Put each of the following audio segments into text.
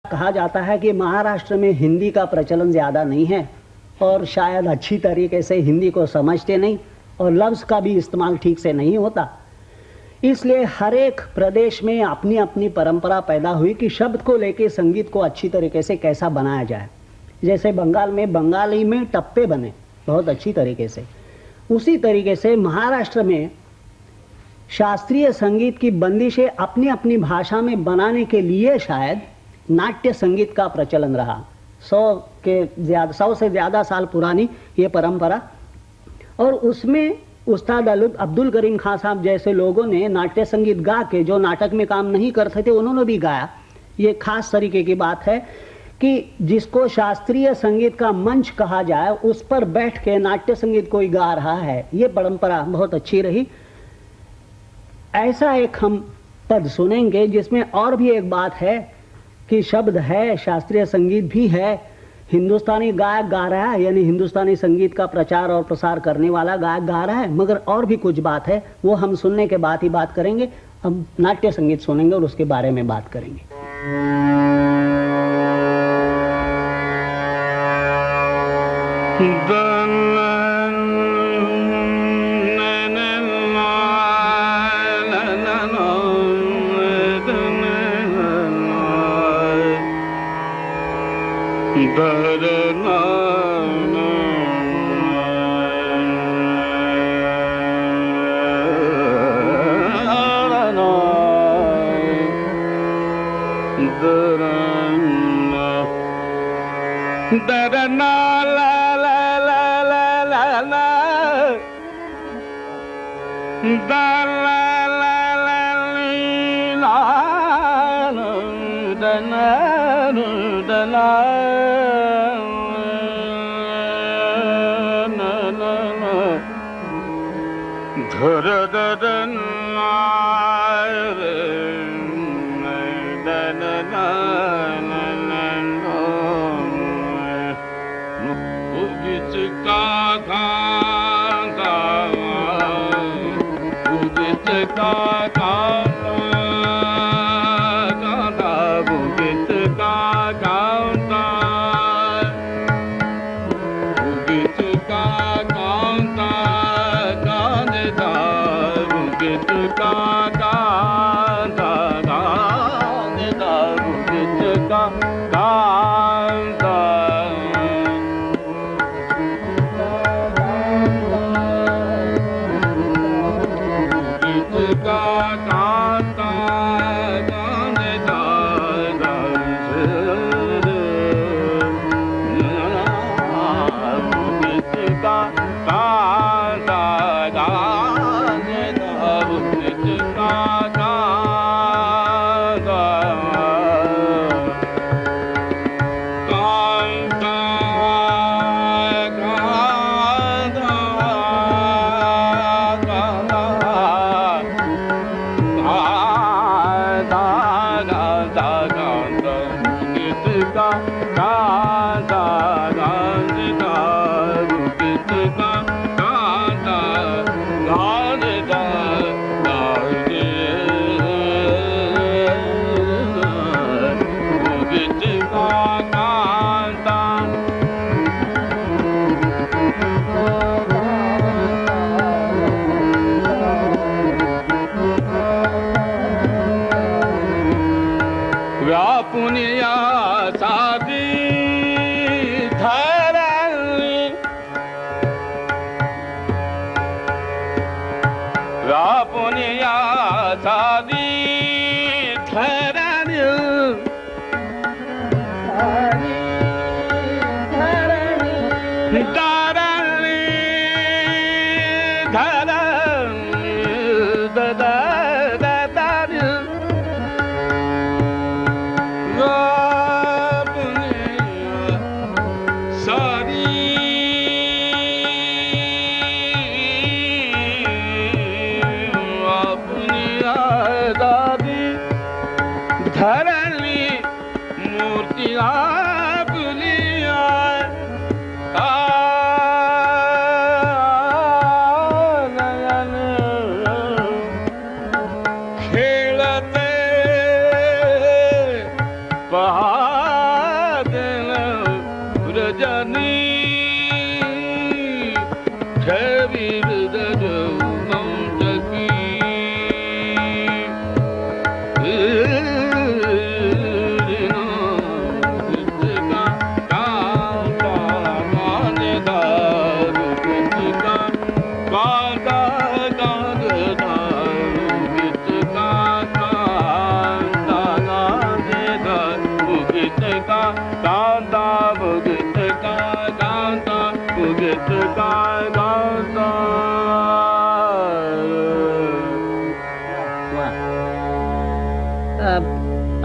कहा जाता है कि महाराष्ट्र में हिंदी का प्रचलन ज़्यादा नहीं है और शायद अच्छी तरीके से हिंदी को समझते नहीं और लफ्ज़ का भी इस्तेमाल ठीक से नहीं होता। इसलिए हर एक प्रदेश में अपनी अपनी परंपरा पैदा हुई कि शब्द को लेके संगीत को अच्छी तरीके से कैसा बनाया जाए। जैसे बंगाल में बंगाली में टप्पे बने बहुत अच्छी तरीके से, उसी तरीके से महाराष्ट्र में शास्त्रीय संगीत की बंदिशें अपनी अपनी भाषा में बनाने के लिए शायद नाट्य संगीत का प्रचलन रहा। 100 से ज़्यादा साल पुरानी ये परंपरा, और उसमें उस्ताद अब्दुल करीम खान साहब जैसे लोगों ने नाट्य संगीत गा के, जो नाटक में काम नहीं करते थे उन्होंने भी गाया। ये खास तरीके की बात है कि जिसको शास्त्रीय संगीत का मंच कहा जाए उस पर बैठ के नाट्य संगीत कोई गा रहा है, ये परंपरा बहुत अच्छी रही। ऐसा एक हम पद सुनेंगे जिसमें और भी एक बात है कि शब्द है, शास्त्रीय संगीत भी है, हिंदुस्तानी गायक गा रहा है, यानी हिंदुस्तानी संगीत का प्रचार और प्रसार करने वाला गायक गा रहा है, मगर और भी कुछ बात है, वो हम सुनने के बाद ही बात करेंगे। हम नाट्य संगीत सुनेंगे और उसके बारे में बात करेंगे। खेळते पहा भुगित का गाता, भुगित का गाता, भुगित का गाता।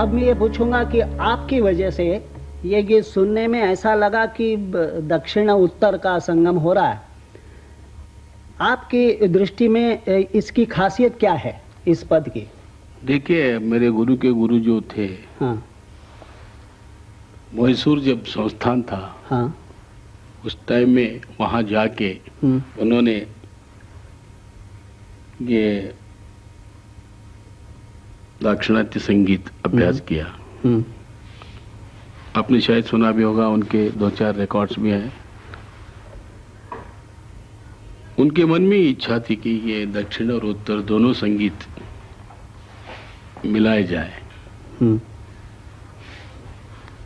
अब मैं ये पूछूंगा कि आपकी वजह से ये गीत सुनने में ऐसा लगा कि दक्षिण उत्तर का संगम हो रहा है। आपकी दृष्टि में इसकी खासियत क्या है इस पद की? देखिए, मेरे गुरु के गुरु जो थे, हाँ, मैसूर जब संस्थान था, हाँ, उस टाइम में वहां जाके उन्होंने ये दाक्षिणात्य संगीत अभ्यास किया। आपने शायद सुना भी होगा, उनके 2-4 रिकॉर्ड्स भी हैं। उनके मन में इच्छा थी कि ये दक्षिण और उत्तर दोनों संगीत मिलाए जाए।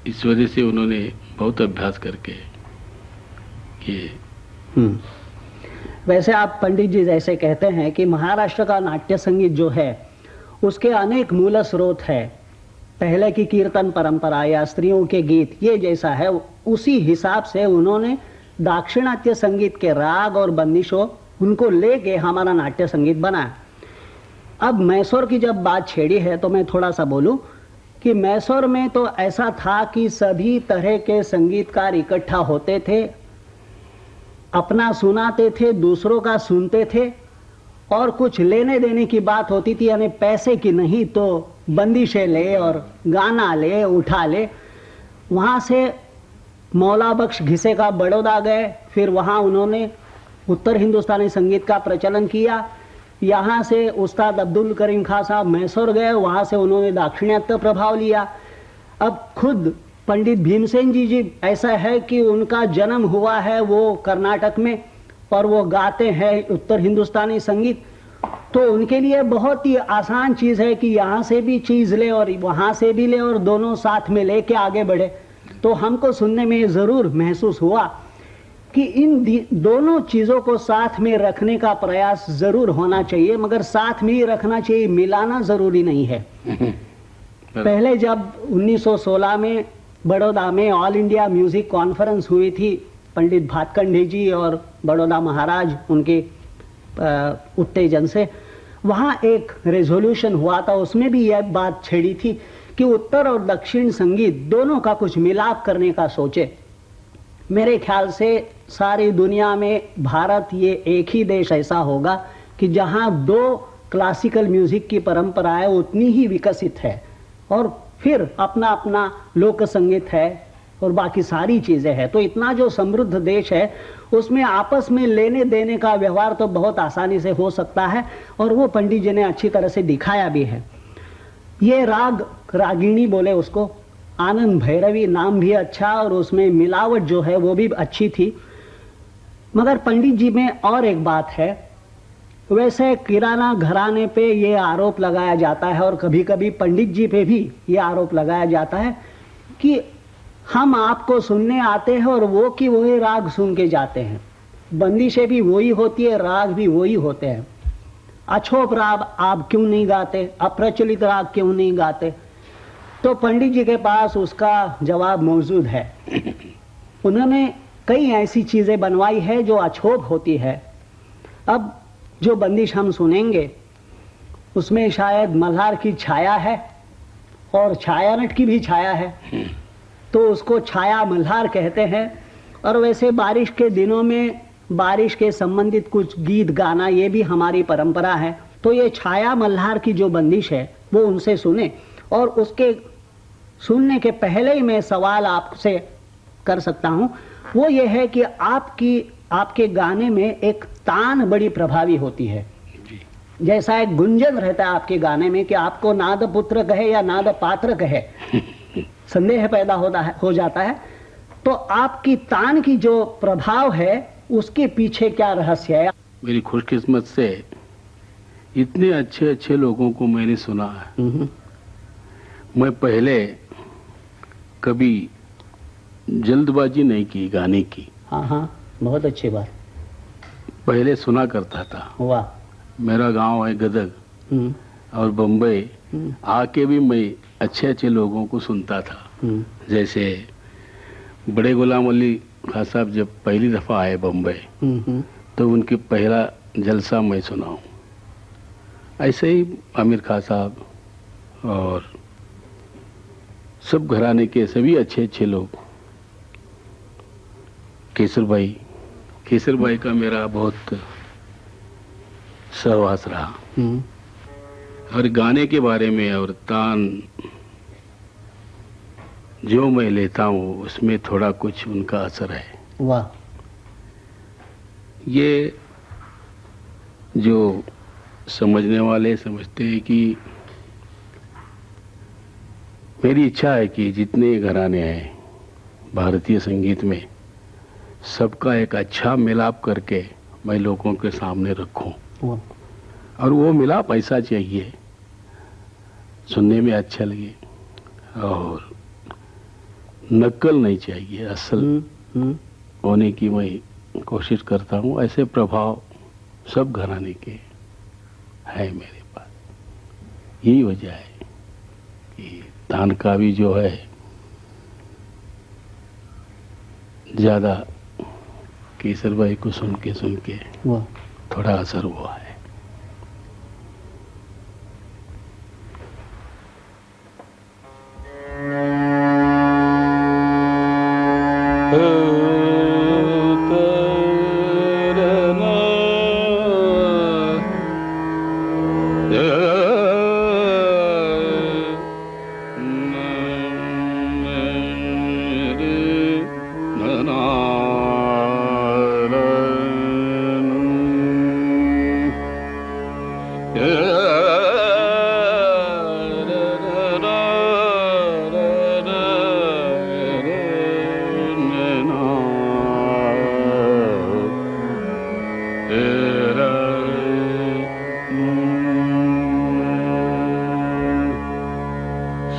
इस वजह से उन्होंने बहुत अभ्यास करके ये। वैसे आप पंडित जी जैसे कहते हैं कि महाराष्ट्र का नाट्य संगीत जो है उसके अनेक मूल स्रोत है, पहले की कीर्तन परंपरा या स्त्रियों के गीत, ये जैसा है उसी हिसाब से उन्होंने दाक्षिणात्य संगीत के राग और बंदिशों उनको लेके हमारा नाट्य संगीत बनाया। अब मैसूर की जब बात छेड़ी है तो मैं थोड़ा सा बोलूं कि मैसूर में तो ऐसा था कि सभी तरह के संगीतकार इकट्ठा होते थे, अपना सुनाते थे, दूसरों का सुनते थे, और कुछ लेने देने की बात होती थी, यानी पैसे की नहीं तो बंदिशें ले और गाना ले, उठा ले। वहाँ से मौला बख्श घिसे का बड़ौदा गए, फिर वहाँ उन्होंने उत्तर हिंदुस्तानी संगीत का प्रचलन किया। यहाँ से उस्ताद अब्दुल करीम खां साहब मैसूर गए, वहाँ से उन्होंने दाक्षिणात्य प्रभाव लिया। अब खुद पंडित भीमसेन जी ऐसा है कि उनका जन्म हुआ है वो कर्नाटक में और वो गाते हैं उत्तर हिंदुस्तानी संगीत, तो उनके लिए बहुत ही आसान चीज़ है कि यहाँ से भी चीज़ ले और वहाँ से भी ले और दोनों साथ में लेके आगे बढ़े। तो हमको सुनने में ज़रूर महसूस हुआ कि इन दोनों चीज़ों को साथ में रखने का प्रयास ज़रूर होना चाहिए, मगर साथ में ही रखना चाहिए, मिलाना ज़रूरी नहीं है। पहले जब 1916 में बड़ौदा में ऑल इंडिया म्यूज़िक कॉन्फ्रेंस हुई थी, पंडित भातखंडे जी और बड़ौदा महाराज उनके उत्तेजन से, वहाँ एक रेजोल्यूशन हुआ था, उसमें भी यह बात छेड़ी थी कि उत्तर और दक्षिण संगीत दोनों का कुछ मिलाप करने का सोचे। मेरे ख्याल से सारी दुनिया में भारत ये एक ही देश ऐसा होगा कि जहाँ 2 क्लासिकल म्यूजिक की परंपराएं उतनी ही विकसित है और फिर अपना अपना लोक संगीत है और बाकी सारी चीज़ें हैं। तो इतना जो समृद्ध देश है उसमें आपस में लेने देने का व्यवहार तो बहुत आसानी से हो सकता है, और वो पंडित जी ने अच्छी तरह से दिखाया भी है। ये राग रागिणी बोले उसको, आनंद भैरवी नाम भी अच्छा, और उसमें मिलावट जो है वो भी अच्छी थी। मगर पंडित जी में और एक बात है, वैसे किराना घराने पे ये आरोप लगाया जाता है और कभी कभी पंडित जी पे भी ये आरोप लगाया जाता है कि हम आपको सुनने आते हैं और वो की वही राग सुन के जाते हैं, बंदिशें भी वही होती है, राग भी वही होते हैं, अछोप राग आप क्यों नहीं गाते, अप्रचलित राग क्यों नहीं गाते? तो पंडित जी के पास उसका जवाब मौजूद है। उन्होंने कई ऐसी चीज़ें बनवाई है जो अछोप होती है। अब जो बंदिश हम सुनेंगे उसमें शायद मल्हार की छाया है और छायानट की भी छाया है, तो उसको छाया मल्हार कहते हैं। और वैसे बारिश के दिनों में बारिश के संबंधित कुछ गीत गाना ये भी हमारी परंपरा है। तो ये छाया मल्हार की जो बंदिश है वो उनसे सुने। और उसके सुनने के पहले ही मैं सवाल आपसे कर सकता हूँ, वो ये है कि आपके गाने में एक तान बड़ी प्रभावी होती है, जैसा एक गुंजन रहता है आपके गाने में कि आपको नाद पुत्र कहे या नाद पात्र कहे, संदेह पैदा हो जाता है। तो आपकी तान की जो प्रभाव है उसके पीछे क्या रहस्य है? मेरी खुशकिस्मत से इतने अच्छे अच्छे लोगों को मैंने सुना है। मैं पहले कभी जल्दबाजी नहीं की गाने की। हाँ, बहुत अच्छी बात। पहले सुना करता था। वाह। मेरा गांव है गदग और बम्बई, आके भी मैं अच्छे अच्छे लोगों को सुनता था। जैसे बड़े गुलाम अली खां साहब जब पहली दफ़ा आए बम्बई तो उनकी पहला जलसा मैं सुना हूँ। ऐसे ही आमिर खां साहब और सब घराने के सभी अच्छे अच्छे लोग, केसर भाई का मेरा बहुत सहवास रहा। और गाने के बारे में और तान जो मैं लेता हूँ उसमें थोड़ा कुछ उनका असर है। वाह। ये जो समझने वाले समझते हैं कि मेरी इच्छा है कि जितने घराने हैं भारतीय संगीत में सबका एक अच्छा मिलाप करके मैं लोगों के सामने रखूं। और वो मिलाप ऐसा चाहिए सुनने में अच्छा लगे और नकल नहीं चाहिए, असल होने की मैं कोशिश करता हूँ। ऐसे प्रभाव सब घराने के है मेरे पास। यही वजह है कि तान का भी जो है ज्यादा केसर भाई को सुन के थोड़ा असर हुआ है।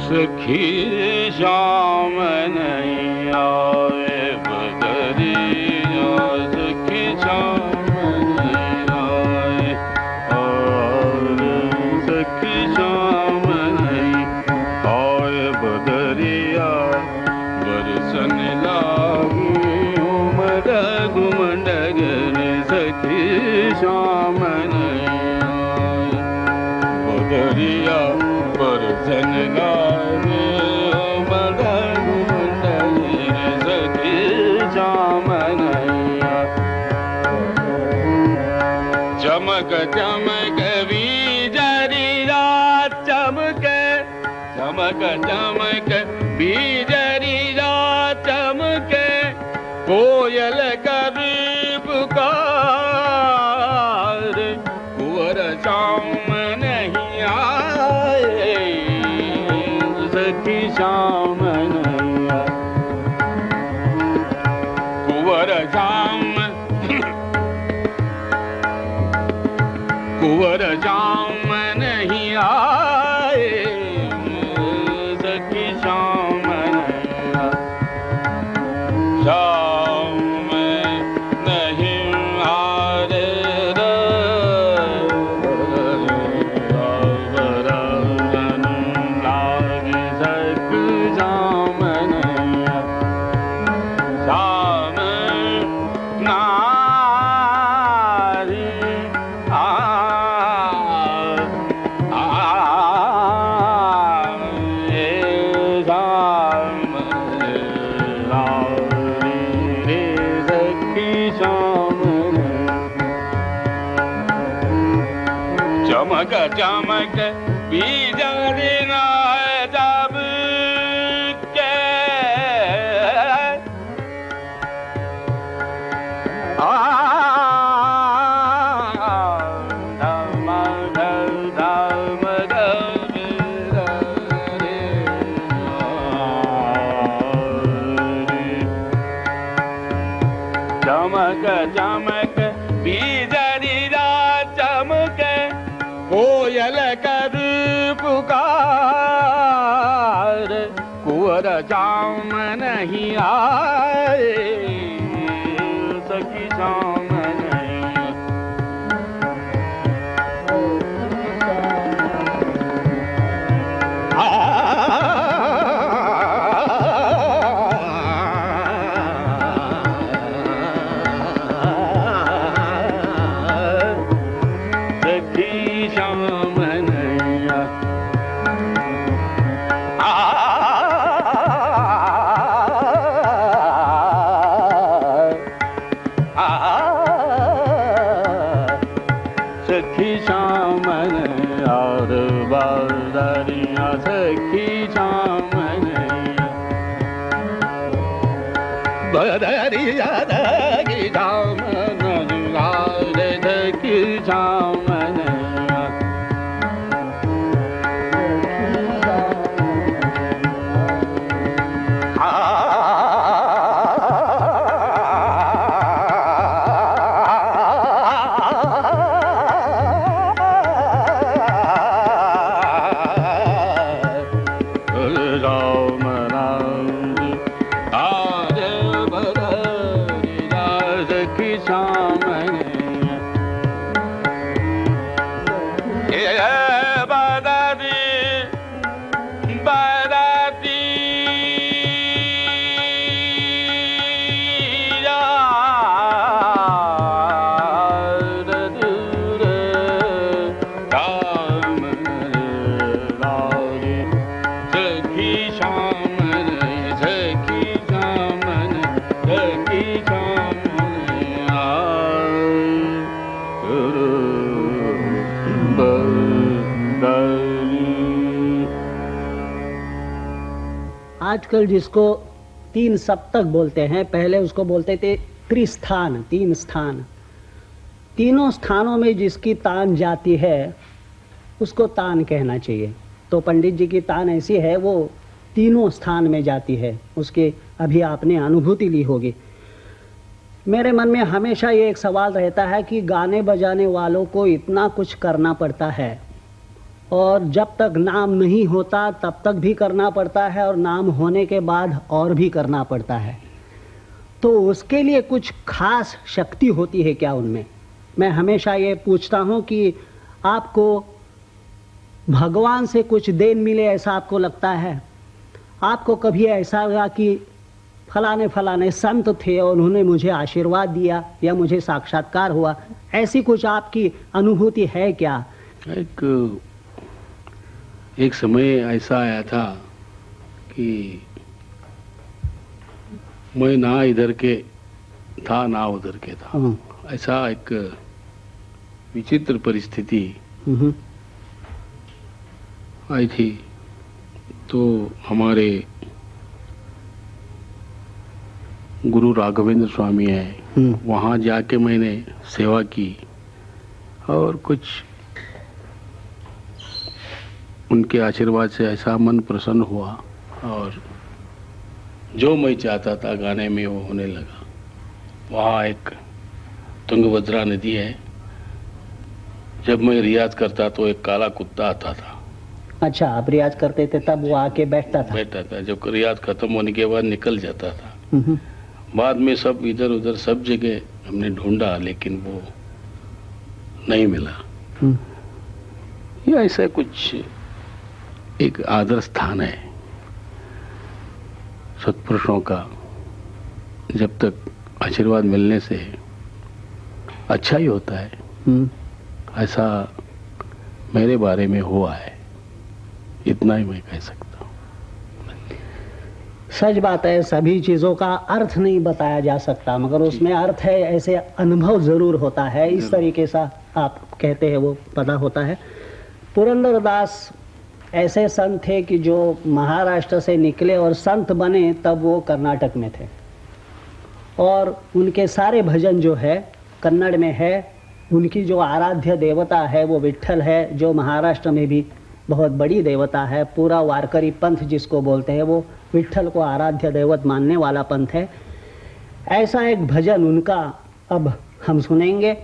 सखी शाम नहीं आए बदरिया, सखी शाम नहीं आए और सखी शाम नहीं आए बदरिया, बरसन लागी उमड़ घुमंडग सखी शाम नहीं आए बदरिया, बरसन लागी चमक चमक बीजरी रात चमके, चमक चमक बीजरी रात चमके, कोयल कभी पुकार, कुंवर शाम नहीं आए सखी शाम नहीं आए, कुंवर शाम कुंवर शाम नहीं आए सखी शाम नहीं आए, शाम नहीं आए लागी सखी शाम नहीं आए, शाम नारी चमक चमक बीजरी रात चमके, चमक चमक बीजरी रात चमके, कोयल कर पुकार, कुंवर शाम नहीं आए सखी शाम नहीं आए। बदरी की जामन की जामन आजकल जिसको 3 सप्तक बोलते हैं, पहले उसको बोलते थे त्रिस्थान, 3 स्थान। तीनों स्थानों में जिसकी तान जाती है उसको तान कहना चाहिए। तो पंडित जी की तान ऐसी है, वो तीनों स्थान में जाती है। उसके अभी आपने अनुभूति ली होगी। मेरे मन में हमेशा ये एक सवाल रहता है कि गाने बजाने वालों को इतना कुछ करना पड़ता है, और जब तक नाम नहीं होता तब तक भी करना पड़ता है, और नाम होने के बाद और भी करना पड़ता है। तो उसके लिए कुछ खास शक्ति होती है क्या उनमें? मैं हमेशा ये पूछता हूँ कि आपको भगवान से कुछ देन मिले ऐसा आपको लगता है? आपको कभी ऐसा लगा कि फलाने फलाने संत थे और उन्होंने मुझे आशीर्वाद दिया या मुझे साक्षात्कार हुआ, ऐसी कुछ आपकी अनुभूति है क्या? एक समय ऐसा आया था कि मैं ना इधर के था ना उधर के था। ऐसा एक विचित्र परिस्थिति आई थी। तो हमारे गुरु राघवेंद्र स्वामी है, वहाँ जाके मैंने सेवा की और कुछ उनके आशीर्वाद से ऐसा मन प्रसन्न हुआ, और जो मैं चाहता था गाने में वो होने लगा। वहाँ एक तुंगभद्रा नदी है, जब मैं रियाज करता तो एक काला कुत्ता आता था। अच्छा, आप रियाज करते थे तब वो आके बैठता था? जब रियाज खत्म होने के बाद निकल जाता था। बाद में सब इधर उधर सब जगह हमने ढूंढा, लेकिन वो नहीं मिला। ये ऐसा कुछ एक आदर्श स्थान है सत्पुरुषों का। जब तक आशीर्वाद मिलने से अच्छा ही होता है, ऐसा मेरे बारे में हुआ है। इतना ही मैं कह सकता हूँ। सच बात है, सभी चीज़ों का अर्थ नहीं बताया जा सकता, मगर उसमें अर्थ है, ऐसे अनुभव ज़रूर होता है। इस तरीके से आप कहते हैं वो पता होता है। पुरंदरदास ऐसे संत थे कि जो महाराष्ट्र से निकले और संत बने तब वो कर्नाटक में थे, और उनके सारे भजन जो है कन्नड़ में है। उनकी जो आराध्य देवता है वो विट्ठल है, जो महाराष्ट्र में भी बहुत बड़ी देवता है। पूरा वारकरी पंथ जिसको बोलते हैं वो विट्ठल को आराध्य देवत मानने वाला पंथ है। ऐसा एक भजन उनका अब हम सुनेंगे।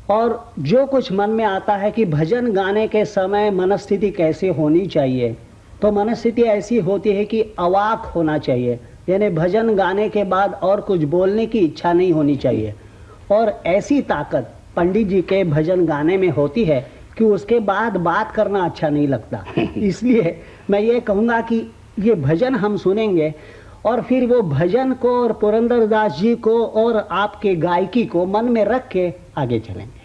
और जो कुछ मन में आता है कि भजन गाने के समय मनस्थिति कैसे होनी चाहिए, तो मनस्थिति ऐसी होती है कि अवाक होना चाहिए, यानी भजन गाने के बाद और कुछ बोलने की इच्छा नहीं होनी चाहिए। और ऐसी ताकत पंडित जी के भजन गाने में होती है कि उसके बाद बात करना अच्छा नहीं लगता। इसलिए मैं ये कहूँगा कि ये भजन हम सुनेंगे, और फिर वो भजन को और पुरंदरदास जी को और आपके गायकी को मन में रख के आगे चलेंगे।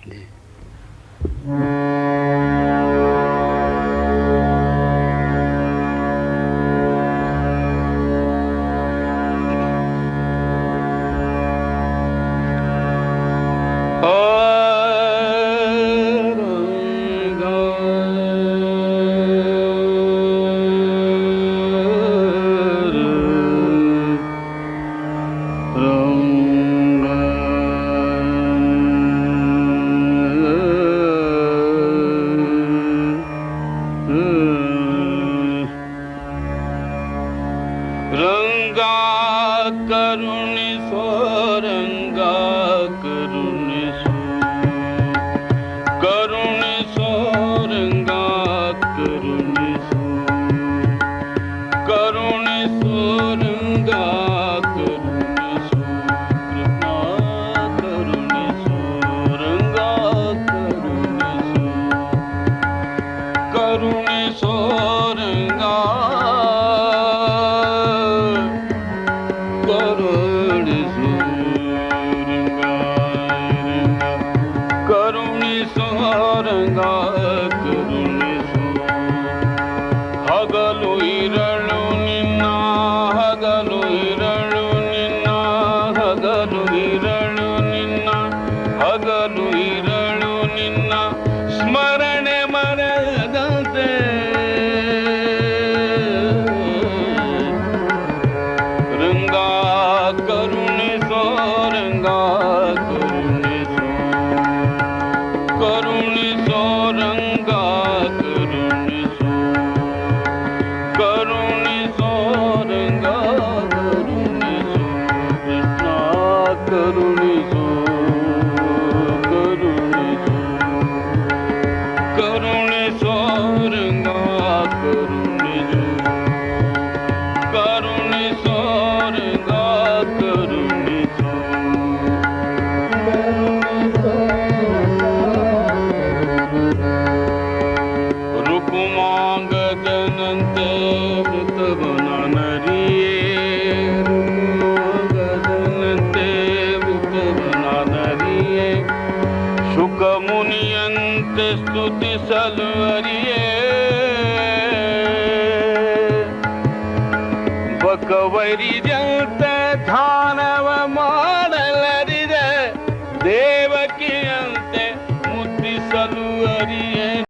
रंगा करुणिसो रंगा करुणिसो करुणिसो रंगा करुणिसो करुणिसो रंगा करुणिसो कृष्णा करुणिसो रंगा करुणिसो करुणिसो रंगा करुणिसो रंगा करुणिसो हगಲು ಇರಳು ನಿನ್ನ ಹಗಲು ಇರಳು ನಿನ್ನ ಹಗಲು ಇರಳು ನಿನ್ನ ಹಗಲು ಇರಳು ನಿನ್ನ ಸ್ಮರಣೆ ಮರೆಯದಂತೆ ರಂಗಾ ಕರುಣಿಸೋ ರಂಗಾ ಕರುಣಿಸೋ ಕರುಣಿಸೋ ರಂಗಾ ಕರುಣಿಸೋ ಕರುಣಿಸೋ ರಂಗಾ ಕರುಣಿಸೋ ಕೃಷ್ಣ ಕರುಣಿಸೋ ಕರುಣಿಸೋ ಕರುಣಿಸೋ ರಂಗಾ ಕರುಣಿಸೋ ಕರುಣಿಸೋ ರಂಗಾ ಕರುಣಿಸೋ ರುಕುಮಾಂಗದನಂತೆ ಮೃತವನ ನರಿಯೇ ರುಕುಮಾಂಗದನಂತೆ ಮೃತವನ ನರಿಯೇ ಶುಕ ಮುನಿಯಂತೆ ಸ್ತುತಿಸಲು ಅರಿಯೇ ಬಕವೈರಿಯ